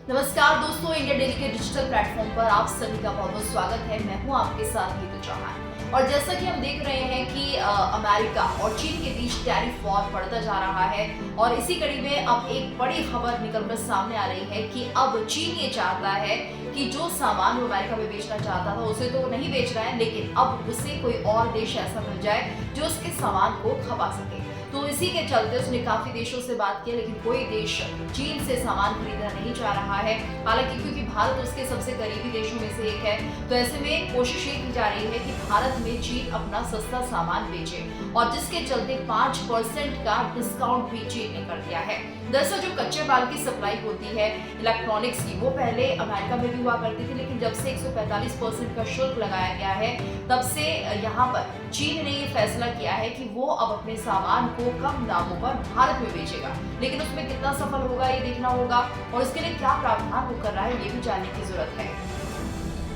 नमस्कार दोस्तों, India daily के डिजिटल प्लेटफॉर्म पर आप सभी का बहुत बहुत स्वागत है। मैं हूं आपके साथ गीतू चौहान। और जैसा कि हम देख रहे हैं कि अमेरिका और चीन के बीच टैरिफ वॉर बढ़ता जा रहा है और इसी कड़ी में अब एक बड़ी खबर निकलकर सामने आ रही है कि अब चीन ये चाहता है कि जो सामान वो अमेरिका में बेचना चाहता था उसे तो नहीं बेच रहा है, लेकिन अब उसे कोई और देश ऐसा मिल जाए जो उसके सामान को खपा सके। तो इसी के चलते उसने काफी देशों से बात की, लेकिन कोई देश चीन से सामान खरीदना नहीं चाह रहा है। हालांकि क्योंकि भारत उसके सबसे करीबी देशों में से एक है, तो ऐसे में कोशिश ये की जा रही है कि भारत में चीन अपना सस्ता सामान बेचे, और जिसके चलते 5% का डिस्काउंट भी चीन ने कर दिया है। दरअसल जो कच्चे माल की सप्लाई होती है इलेक्ट्रॉनिक्स की, वो पहले अमेरिका में भी हुआ करती थी, लेकिन जब से 145% का शुल्क लगाया गया है, तब से यहाँ पर चीन ने ये फैसला किया है कि वो अब अपने सामान को कम दामों पर भारत में बेचेगा। लेकिन उसमें कितना सफल होगा ये देखना होगा, और उसके लिए क्या प्रावधान वो कर रहा है ये भी जानने की जरूरत है।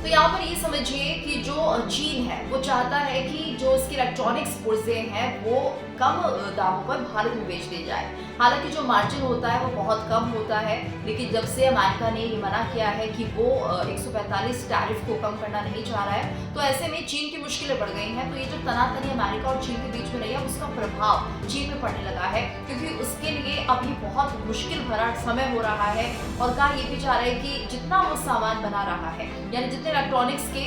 तो यहाँ पर ये समझिए कि जो चीन है वो चाहता है कि जो इसके इलेक्ट्रॉनिक्स पुर्जे हैं वो कम दामों पर भारत में बेच दी जाए। हालांकि जो मार्जिन होता है वो बहुत कम होता है, लेकिन जब से अमेरिका ने ये मना किया है कि वो 145 टैरिफ को कम करना नहीं चाह रहा है, तो ऐसे में चीन की मुश्किलें बढ़ गई हैं। तो ये जो तनातनी अमेरिका और चीन के बीच में रही है, उसका प्रभाव चीन में पड़ने लगा है, क्योंकि उसके लिए अभी बहुत मुश्किल भरा समय हो रहा है। और कहा ये भी जा रहा है कि जितना वो सामान बना रहा है, यानी जितने इलेक्ट्रॉनिक्स के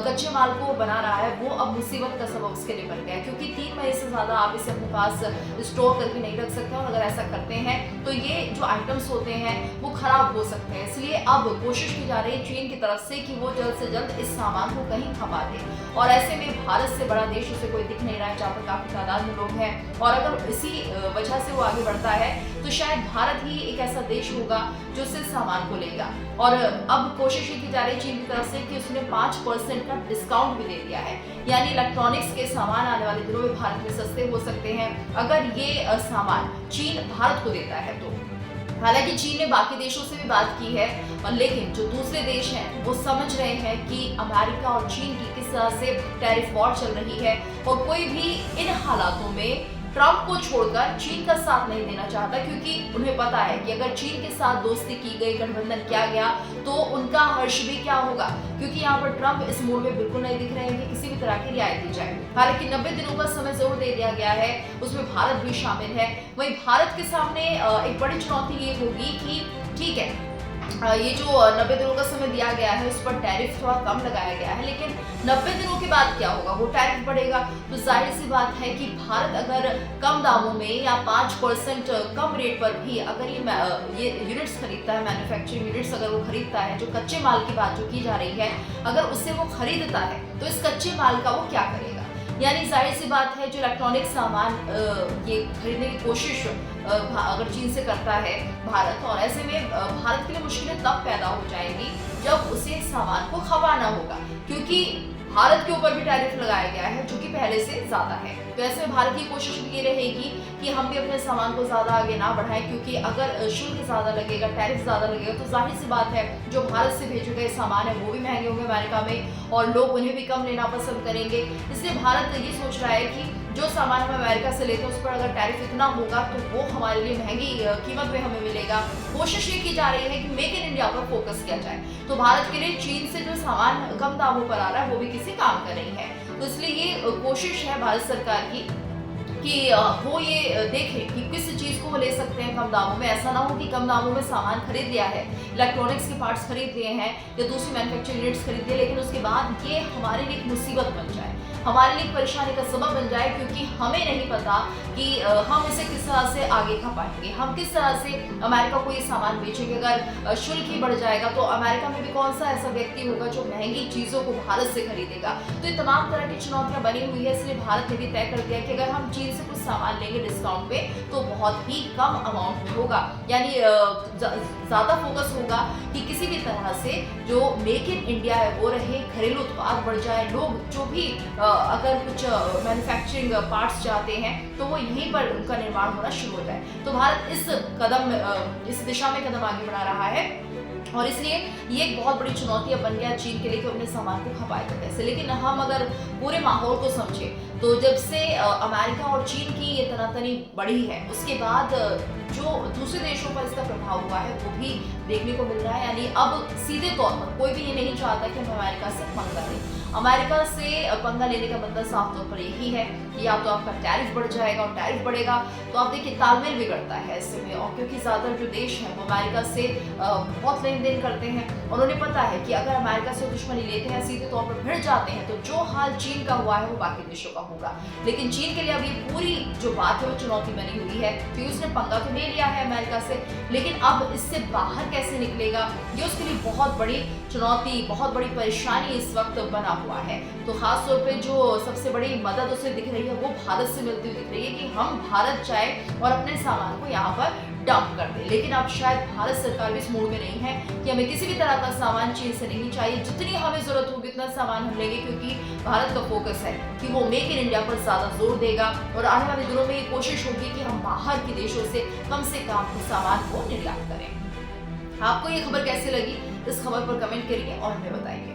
कच्चे माल को बना रहा है, वो अब मुसीबत का सबब उसके लिए बन गया है, क्योंकि 3 महीने से ज्यादा आप इसे अपने पास स्टोर करके नहीं रख सकते, और अगर ऐसा करते हैं तो ये जो आइटम्स होते हैं वो खराब हो सकते हैं। इसलिए अब कोशिश की जा रही है चीन की तरफ से कि वो जल्द से जल्द इस सामान को कहीं खपा दे, और ऐसे में भारत से बड़ा देश उसे कोई दिख नहीं रहा है, जहाँ पर काफी तादाद में लोग हैं। और अगर इसी वजह से वो आगे बढ़ता है तो शायद भारत ही एक ऐसा देश होगा जो उससे सामान को लेगा। और अब कोशिश ये की जा रही है चीन की तरफ से कि उसने 5% का डिस्काउंट भी दे दिया है, यानी इलेक्ट्रॉनिक्स के सामान आने वाले दिनों में भारत में सस्ते हो सकते हैं अगर ये सामान चीन भारत को देता है तो। हालांकि चीन ने बाकी देशों से भी बात की है, लेकिन जो दूसरे देश हैं वो समझ रहे हैं कि अमेरिका और चीन की किस तरह से टैरिफ वॉर चल रही है, और कोई भी इन हालातों में ट्रंप को छोड़कर चीन का साथ नहीं देना चाहता, क्योंकि उन्हें पता है कि अगर चीन के साथ दोस्ती की गई, गठबंधन किया गया, तो उनका हर्ष भी क्या होगा, क्योंकि यहाँ पर ट्रंप इस मूड में बिल्कुल नहीं दिख रहे हैं कि किसी भी तरह की रियायत दी जाए। हालांकि 90 दिनों का समय जरूर दे दिया गया है, उसमें भारत भी शामिल है। वहीं भारत के सामने एक बड़ी चुनौती ये होगी कि ठीक है, ये जो 90 दिनों का समय दिया गया है उस पर टैरिफ थोड़ा कम लगाया गया है, लेकिन 90 दिनों के बाद क्या होगा, वो टैरिफ बढ़ेगा। तो जाहिर सी बात है कि भारत अगर कम दामों में या 5% कम रेट पर भी अगर ये यूनिट्स खरीदता है, मैन्युफैक्चरिंग यूनिट्स अगर वो खरीदता है, जो कच्चे माल की बात जो की जा रही है, अगर उससे वो खरीदता है तो इस कच्चे माल का वो क्या करेगा। यानी जाहिर सी बात है जो इलेक्ट्रॉनिक सामान ये खरीदने की कोशिश अगर चीन से करता है भारत, और ऐसे में भारत के लिए मुश्किलें तब पैदा हो जाएंगी जब उसे सामान को खपाना होगा, क्योंकि भारत के ऊपर भी टैरिफ लगाया गया है जो कि पहले से ज्यादा है। तो ऐसे में भारत की कोशिश ये रहेगी कि हम भी अपने सामान को ज्यादा आगे ना बढ़ाएं, क्योंकि अगर शुल्क ज्यादा लगेगा, टैरिफ ज्यादा लगेगा, तो जाहिर सी बात है जो भारत से भेजे गए सामान है वो भी महंगे होंगे अमेरिका में, और लोग उन्हें भी कम लेना पसंद करेंगे। इसलिए भारत ये सोच रहा है कि जो सामान हम अमेरिका से लेते हैं उस पर अगर टैरिफ इतना होगा तो वो हमारे लिए महंगी कीमत में हमें मिलेगा। कोशिश ये की जा रही है कि मेक इन इंडिया पर फोकस किया जाए, तो भारत के लिए चीन से जो सामान कम दामों पर आ रहा है वो भी किसी काम का नहीं है। तो इसलिए ये कोशिश है भारत सरकार की कि वो ये देखें कि किस चीज़ को वो ले सकते हैं कम दामों में। ऐसा ना हो कि कम दामों में सामान खरीद लिया है, इलेक्ट्रॉनिक्स के पार्ट्स खरीद लिए हैं या दूसरी मैन्युफैक्चरिंग यूनिट्स खरीद लिए, लेकिन उसके बाद ये हमारे लिए एक मुसीबत बन जाए, हमारे लिए परेशानी का सबब बन जाए, क्योंकि हमें नहीं पता कि हम इसे किस तरह से आगे खपाएंगे, हम किस तरह से अमेरिका को ये सामान बेचेंगे। अगर शुल्क ही बढ़ जाएगा तो अमेरिका में भी कौन सा ऐसा व्यक्ति होगा जो महंगी चीज़ों को भारत से खरीदेगा। तो ये तमाम तरह की चुनौतियां बनी हुई है, इसलिए भारत ने भी तय कर दिया कि अगर हम चीन से कुछ सामान लेंगे डिस्काउंट पे तो बहुत ही कम अमाउंट में होगा, यानी ज़्यादा फोकस होगा कि किसी भी तरह से जो मेक इन इंडिया है वो रहे, घरेलू उत्पाद बढ़ जाए, लोग जो भी अगर कुछ मैन्युफैक्चरिंग पार्ट्स चाहते हैं तो वो यहीं पर उनका निर्माण होना शुरू हो जाए। तो भारत इस दिशा में कदम आगे बढ़ा रहा है। और इसलिए ये एक बहुत बड़ी चुनौती अब बन गया चीन के लिए कि अपने सामान को खपाएगा कैसे। लेकिन हम अगर पूरे माहौल को समझें तो जब से अमेरिका और चीन की ये तनातनी बढ़ी है उसके बाद जो दूसरे देशों पर इसका प्रभाव हुआ है वो भी देखने को मिल रहा है। यानी अब सीधे तौर पर कोई भी ये नहीं चाहता कि हम अमेरिका से पंगा लें। अमेरिका से पंगा लेने का मतलब साफ तौर पर यही है कि या तो आपका टैरिफ बढ़ जाएगा, और टैरिफ बढ़ेगा तो आप देखिए तालमेल बिगड़ता है ऐसे में। और क्योंकि ज़्यादातर जो देश हैं वो अमेरिका से बहुत लेन देन करते हैं और उन्हें पता है कि अगर अमेरिका से दुश्मनी लेते हैं, सीधे तौर पर भिड़ जाते हैं, तो जो हाल चीन का हुआ है वो बाकी देशों का होगा। लेकिन चीन के लिए अब ये पूरी जो बात है वो चुनौती बनी हुई है कि उसने पंगा तो ले लिया है अमेरिका से, लेकिन अब इससे बाहर कैसे निकलेगा ये उसके लिए बहुत बड़ी चुनौती, बहुत बड़ी परेशानी इस वक्त बना हुआ है। तो खास तौर पे जो सबसे बड़ी मदद उसे दिख रही है वो भारत से मिलती हुई दिख रही है कि हम भारत जाए और अपने सामान को यहाँ पर डंप कर दे। लेकिन अब शायद भारत सरकार भी इस मूड में नहीं है कि हमें किसी भी तरह का सामान चीन से नहीं चाहिए। जितनी हमें जरूरत होगी उतना सामान हम लेंगे, क्योंकि भारत का फोकस है कि वो मेक इन इंडिया पर ज्यादा जोर देगा और आने वाले दिनों में ये कोशिश होगी कि हम बाहर के देशों से कम सामान को निर्यात करें। आपको ये खबर कैसी लगी? इस खबर पर कमेंट करिए और हमें बताइए।